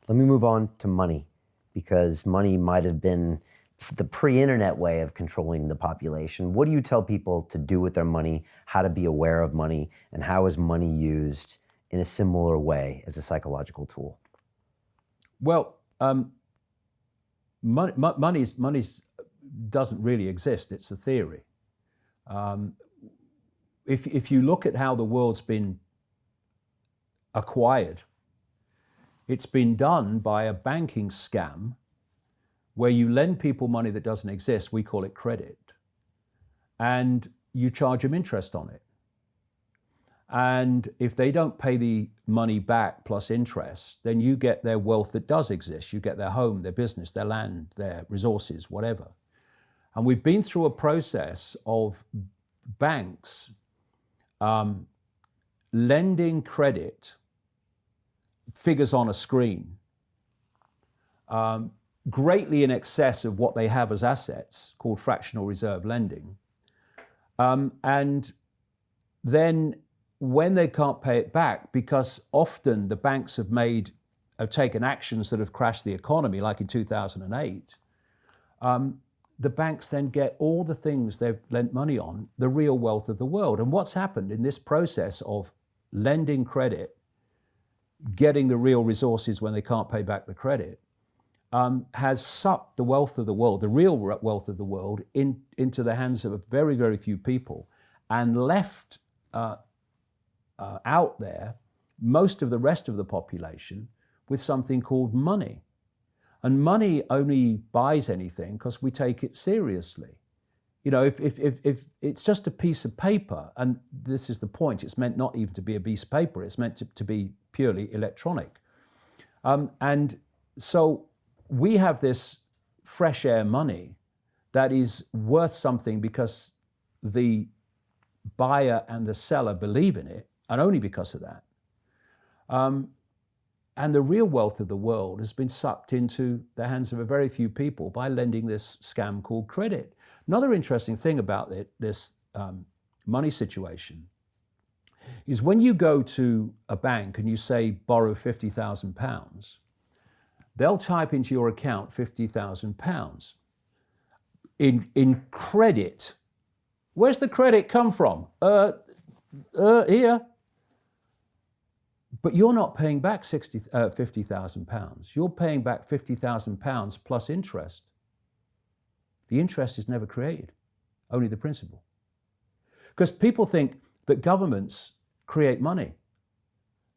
Let me move on to money, because money might have been the pre-internet way of controlling the population. What do you tell people to do with their money, how to be aware of money, and how is money used in a similar way as a psychological tool? Well, money doesn't really exist. It's a theory. If you look at how the world's been acquired, it's been done by a banking scam where you lend people money that doesn't exist. We call it credit. And you charge them interest on it. And if they don't pay the money back plus interest, then you get their wealth that does exist. You get their home, their business, their land, their resources, whatever. And we've been through a process of banks lending credit, figures on a screen, greatly in excess of what they have as assets, called fractional reserve lending. And then when they can't pay it back, because often the banks have taken actions that have crashed the economy, like in 2008, the banks then get all the things they've lent money on, the real wealth of the world. And what's happened in this process of lending credit, getting the real resources when they can't pay back the credit, has sucked the wealth of the world, the real wealth of the world, into the hands of a very, very few people, and left out there most of the rest of the population with something called money. And money only buys anything because we take it seriously. You know, if it's just a piece of paper, and this is the point, it's meant not even to be a piece of paper, it's meant to be purely electronic. And so we have this fresh air money that is worth something because the buyer and the seller believe in it, and only because of that. And the real wealth of the world has been sucked into the hands of a very few people by lending this scam called credit. Another interesting thing about this money situation is when you go to a bank and you say, borrow £50,000, they'll type into your account £50,000 in credit. Where's the credit come from? Here. But you're not paying back £50,000. You're paying back £50,000 plus interest. The interest is never created, only the principal. Because people think that governments create money.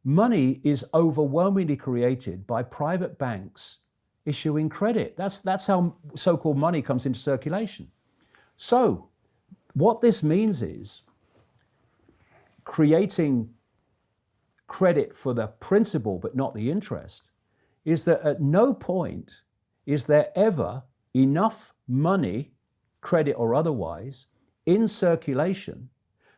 Money is overwhelmingly created by private banks issuing credit. That's how so-called money comes into circulation. So what this means is creating credit for the principal but not the interest, is that at no point is there ever enough money, credit or otherwise, in circulation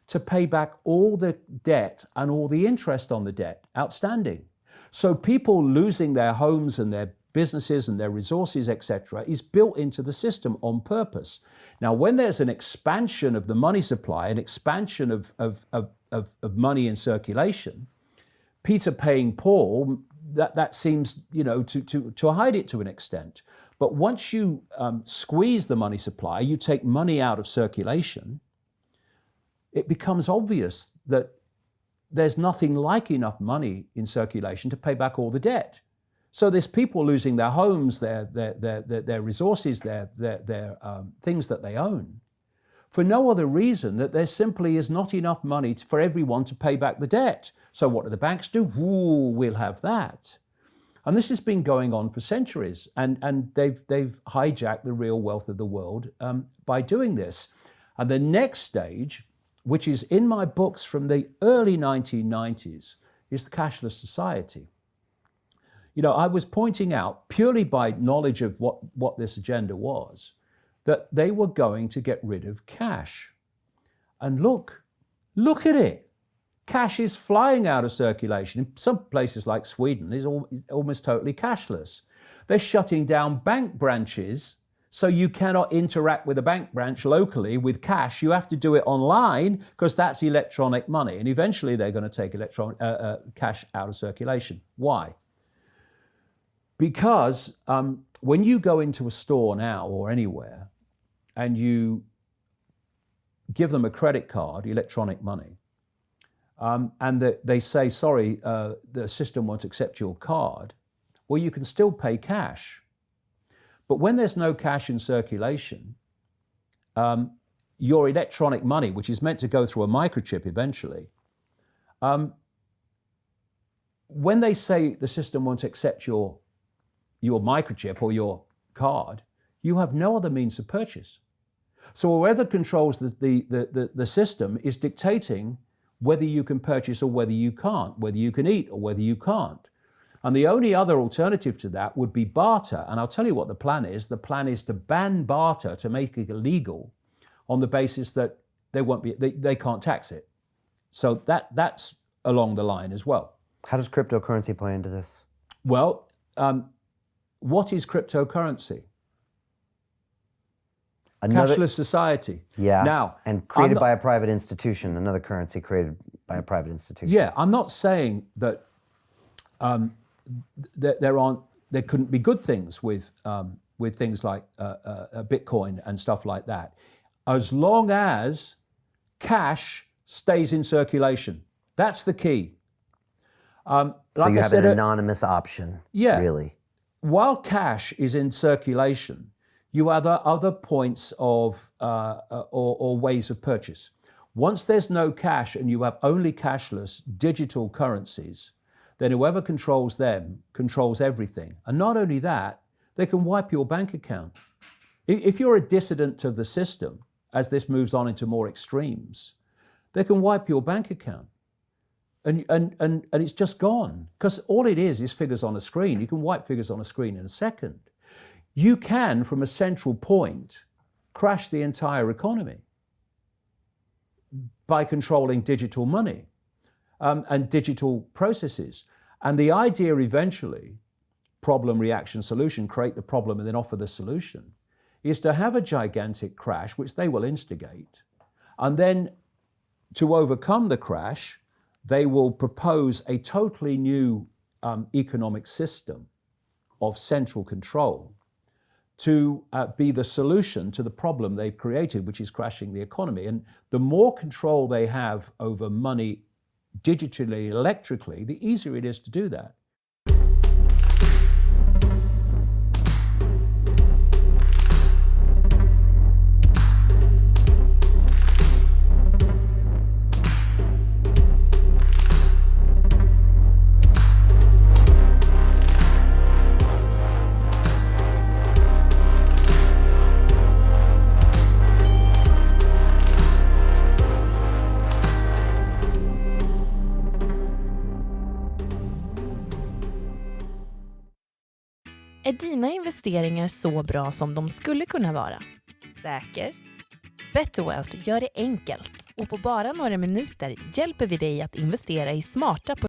to pay back all the debt and all the interest on the debt outstanding. So people losing their homes and their businesses and their resources, etc., is built into the system on purpose. Now, when there's an expansion of the money supply, an expansion of money in circulation, Peter paying Paul, that seems, to hide it to an extent. But once you squeeze the money supply, you take money out of circulation, it becomes obvious that there's nothing like enough money in circulation to pay back all the debt. So there's people losing their homes, their resources, their things that they own, for no other reason that there simply is not enough money for everyone to pay back the debt. So what do the banks do? Ooh, we'll have that. And this has been going on for centuries, and they've hijacked the real wealth of the world by doing this. And the next stage, which is in my books from the early 1990s, is the cashless society. I was pointing out, purely by knowledge of what this agenda was, that they were going to get rid of cash. And look at it. Cash is flying out of circulation. In some places like Sweden, it's almost totally cashless. They're shutting down bank branches, so you cannot interact with a bank branch locally with cash. You have to do it online because that's electronic money. And eventually they're going to take cash out of circulation. Why? Because when you go into a store now or anywhere and you give them a credit card, electronic money, and they say, sorry, the system won't accept your card, well, you can still pay cash. But when there's no cash in circulation, your electronic money, which is meant to go through a microchip eventually, when they say the system won't accept your microchip or your card, you have no other means of purchase. So whoever controls the system is dictating whether you can purchase or whether you can't, whether you can eat or whether you can't. And the only other alternative to that would be barter. And I'll tell you what the plan is. The plan is to ban barter, to make it illegal on the basis that they can't tax it. So that's along the line as well. How does cryptocurrency play into this? Well, what is cryptocurrency? Cashless society. Yeah. Now, and created by a private institution, another currency created by a private institution. Yeah, I'm not saying that there couldn't be good things with things like Bitcoin and stuff like that, as long as cash stays in circulation. That's the key. So you have an anonymous option, really. While cash is in circulation, you have other points of or ways of purchase. Once there's no cash and you have only cashless digital currencies, then whoever controls them controls everything. And not only that, they can wipe your bank account. If you're a dissident to the system, as this moves on into more extremes, they can wipe your bank account. And it's just gone. Because all it is figures on a screen. You can wipe figures on a screen in a second. You can, from a central point, crash the entire economy by controlling digital money and digital processes. And the idea eventually, problem, reaction, solution, create the problem and then offer the solution, is to have a gigantic crash, which they will instigate. And then to overcome the crash, they will propose a totally new economic system of central control to be the solution to the problem they've created, which is crashing the economy. And the more control they have over money digitally, electrically, the easier it is to do that. Är dina investeringar så bra som de skulle kunna vara? Säker? Betterwealth gör det enkelt och på bara några minuter hjälper vi dig att investera i smarta